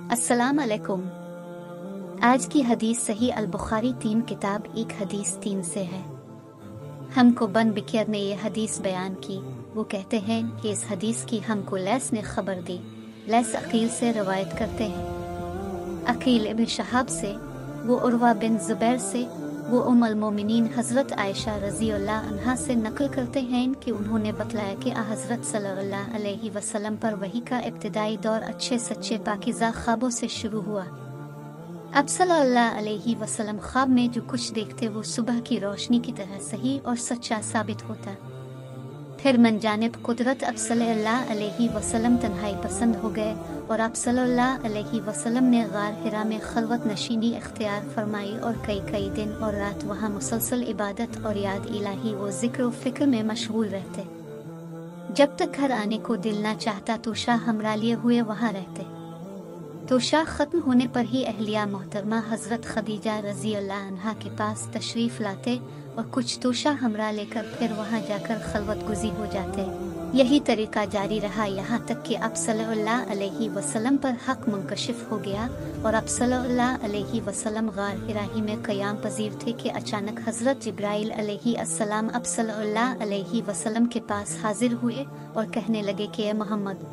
अस्सलाम अलैकुम। आज की हदीस सही अल बुखारी 3 किताब 1 हदीस 3 से है। हमको बन बिकियर ने ये हदीस बयान की। वो कहते हैं कि इस हदीस की हमको लैस ने खबर दी। लैस अकील से रवायत करते हैं, अकील इब्न शहाब से, वो उर्वा बिन जुबैर से, वो उम्मुल मोमिनीन हज़रत आयशा रज़ी अल्लाह अन्हा से नकल करते हैं कि उन्होंने बतलाया कि हज़रत सल्लल्लाहु अलैहि वसल्लम पर वही का इब्तिदाई दौर अच्छे सच्चे पाकीज़ा ख्वाबों से शुरू हुआ। अब सल्लल्लाहु अलैहि वसल्लम ख्वाब में जो कुछ देखते वो सुबह की रोशनी की तरह सही और सच्चा साबित होता। फिर मनजानिब कुदरत अब सल्लल्लाहु अलैहि वसल्लम तन्हाई पसंद हो गए और अब सल्लल्लाहु अलैहि वसल्लम ने गार हिरा में खलवत नशीनी इख्तियार फरमाई और कई दिन और रात वहाँ मुसलसल इबादत और याद इलाही व जिक्र व फिक्र में मशगूल रहते। जब तक घर आने को दिल ना चाहता तो शाह हमरा लिए हुए वहाँ रहते। तो शाह खत्म होने पर ही अहलिया मोहतरमा हज़रत खदीजा रज़ी अल्लाह अन्हा के पास तशरीफ़ लाते और कुछ तोशा हमरा लेकर फिर वहाँ जाकर खलवत गुज़ी हो जाते। यही तरीका जारी रहा यहाँ तक कि अब सल्लल्लाहु अलैहि वसल्लम पर हक मुंकशिफ हो गया और अब सल्लल्लाहु अलैहि वसल्लम गार हिराही में क़याम पजीर थे कि अचानक हज़रत जिब्राइल अलैहि अस्सलाम अब सल्लल्लाहु अलैहि वसल्लम के पास हाजिर हुए और कहने लगे कि ए मोहम्मद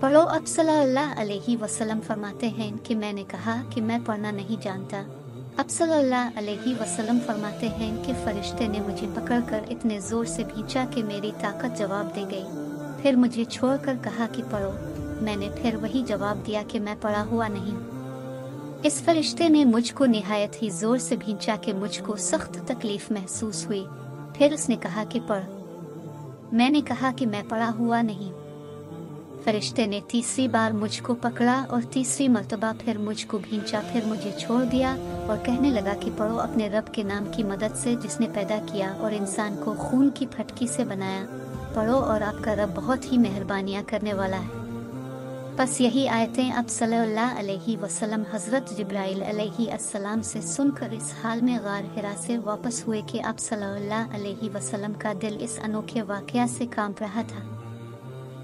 पढ़ो। अब सल्लल्लाहु अलैहि वसल्लम फरमाते हैं कि मैंने कहा कि मैं पढ़ना नहीं जानता। अब सल्लल्लाहु अलैहि वसल्लम फरमाते हैं कि फरिश्ते ने मुझे पकड़कर इतने ज़ोर से खींचा कि मेरी ताकत जवाब दे गई। फिर मुझे छोड़कर कहा कि पढ़ो। मैंने फिर वही जवाब दिया कि मैं पढ़ा हुआ नहीं। इस फरिश्ते ने मुझको निहायत ही ज़ोर से खींचा कि मुझको सख्त तकलीफ़ महसूस हुई। फिर उसने कहा कि पढ़। मैंने कहा कि मैं पढ़ा हुआ नहीं। फरिश्ते ने तीसरी बार मुझको पकड़ा और तीसरी मर्तबा फिर मुझको खींचा, फिर मुझे छोड़ दिया और कहने लगा कि पढ़ो अपने रब के नाम की मदद से जिसने पैदा किया और इंसान को खून की फटकी से बनाया। पढ़ो और आपका रब बहुत ही मेहरबानियाँ करने वाला है। बस यही आयतें अब सल्लल्लाहु अलैहि वसल्लम हज़रत जिब्राइल अलैहि अस्सलाम से सुनकर इस हाल में गार हिरा से वापस हुए कि अब सल्लल्लाहु अलैहि वसल्लम का दिल इस अनोखे वाक़या से कांप रहा था।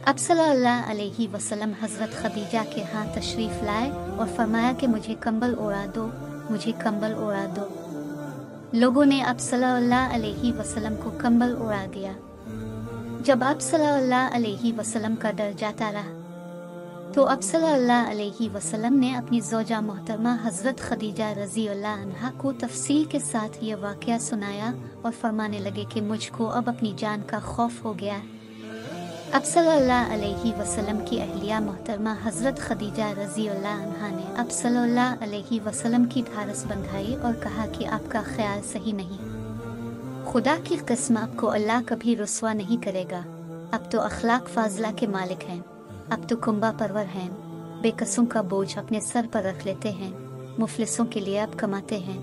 अब सल्लल्लाहु अलैहि वसल्लम हज़रत खदीजा के यहाँ तशरीफ़ लाए और फरमाया कि मुझे कंबल ओढ़ा दो, मुझे कंबल ओढ़ा दो। लोगों ने अब सल्लल्लाहु अलैहि वसल्लम को कंबल ओढ़ा दिया। जब अब सल्लल्लाहु अलैहि वसल्लम का डर जाता रहा तो अब सल्लल्लाहु अलैहि वसल्लम ने अपनी ज़ौजा मोहतरमा हज़रत खदीजा रज़ी अल्लाह अन्हा को तफसील के साथ ये वाक़या सुनाया और फरमाने लगे कि मुझको अब अपनी जान का खौफ हो गया है। अब सल्लल्लाहु अलैहि वसल्लम की अहलिया मोहतरमा हज़रत खदीजा रज़ी अल्लाह अन्हा ने अब सल्लल्लाहु अलैहि वसल्लम की ढारस बंधाई और कहा कि आपका ख्याल सही नहीं। खुदा की कसम आपको अल्लाह कभी रुस्वा नहीं करेगा। अब तो अखलाक फाजला के मालिक हैं, अब तो कुंबा परवर हैं, बेकसों का बोझ अपने सर पर रख लेते हैं, मुफलिसों के लिए अब कमाते हैं,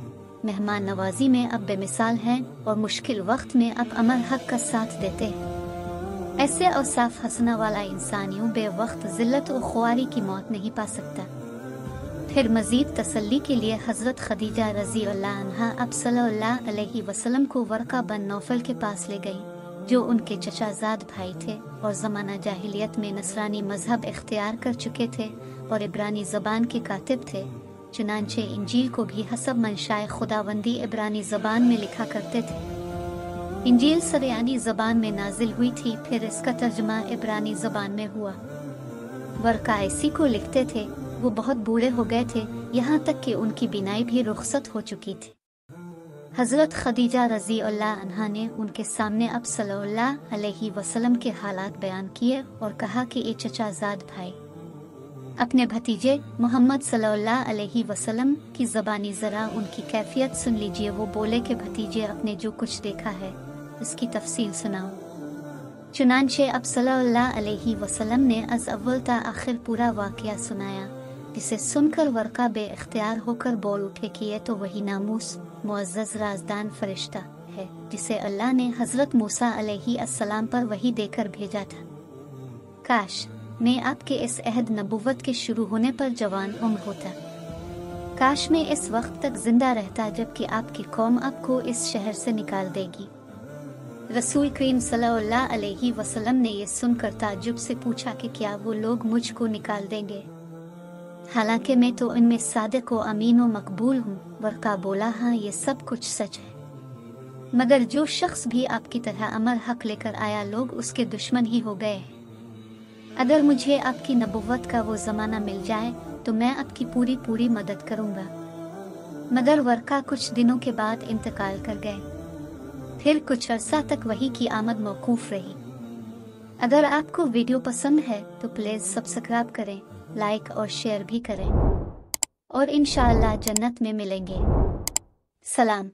मेहमान नवाजी में अब बेमिसाल हैं और मुश्किल वक्त में अब अमर हक का साथ देते हैं। ऐसे औसाफ हसना वाला इंसान यूं बेवक्त जिल्लत और ख्वारी की मौत नहीं पा सकता। फिर मजीद तसल्ली के लिए हज़रत खदीजा रज़ी अल्लाह अन्हा अब सल्लल्लाहु अलैहि वसल्लम को वर्का बन नौफल के पास ले गई, जो उनके चचाजाद भाई थे और ज़माना जाहिलियत में नसरानी मजहब इख्तियार कर चुके थे और इब्रानी ज़बान के कातिब थे। चुनांचे इंजील को भी हसब मंशाए खुदावंदी इब्रानी ज़बान में लिखा करते थे। इंजील सरयानी ज़बान में नाजिल हुई थी, फिर इसका तर्जुमा इब्रानी ज़बान में हुआ। वर्का इसी को लिखते थे। वो बहुत बूढ़े हो गए थे, यहाँ तक कि उनकी बीनाई भी रुखसत हो चुकी थी। हज़रत खदीजा रज़ी अल्लाह अन्हा ने उनके सामने अब सल्लल्लाहु अलैहि वसल्लम के हालात बयान किए और कहा कि ए चचाजाद भाई, अपने भतीजे मोहम्मद सल्लल्लाहु अलैहि वसल्लम की ज़बानी ज़रा उनकी कैफियत सुन लीजिए। वो बोले कि भतीजे, अपने जो कुछ देखा है इसकी तफसील सुनाओ। चुनांचे अब सल्लल्लाहु अलैहि वसल्लम ने अज़ अव्वल ता आखिर पूरा वाक़या सुनाया, जिसे सुनकर वर्का बेइख्तियार होकर बोल उठे कि ये तो वही नामूस मुअज़्ज़ज़ राज़दान फरिश्ता है जिसे अल्लाह ने हज़रत मूसा अलैहि अस्सलाम पर वही देकर भेजा था। काश मैं आपके इस अहद नबुव्वत के शुरू होने पर जवान उम्र होता। काश मैं इस वक्त तक जिंदा रहता जबकि आपकी कौम आपको इस शहर से निकाल देगी। रसूल करीम सल्लल्लाहु अलैहि वसल्लम ने ये सुनकर ताज्जुब से पूछा कि क्या वो लोग मुझको निकाल देंगे? हालांकि मैं तो इनमें सादिक व अमीन व मकबूल हूँ। वर्का बोला, हाँ ये सब कुछ सच है, मगर जो शख्स भी आपकी तरह अमर हक लेकर आया, लोग उसके दुश्मन ही हो गए। अगर मुझे आपकी नबुव्वत का वो ज़माना मिल जाए तो मैं आपकी पूरी मदद करूँगा। मगर वर्का कुछ दिनों के बाद इंतकाल कर गए। फिर कुछ अरसा तक वही की आमद मौकूफ़ रही। अगर आपको वीडियो पसंद है तो प्लीज़ सब्सक्राइब करें, लाइक और शेयर भी करें, और इंशाअल्लाह जन्नत में मिलेंगे। सलाम।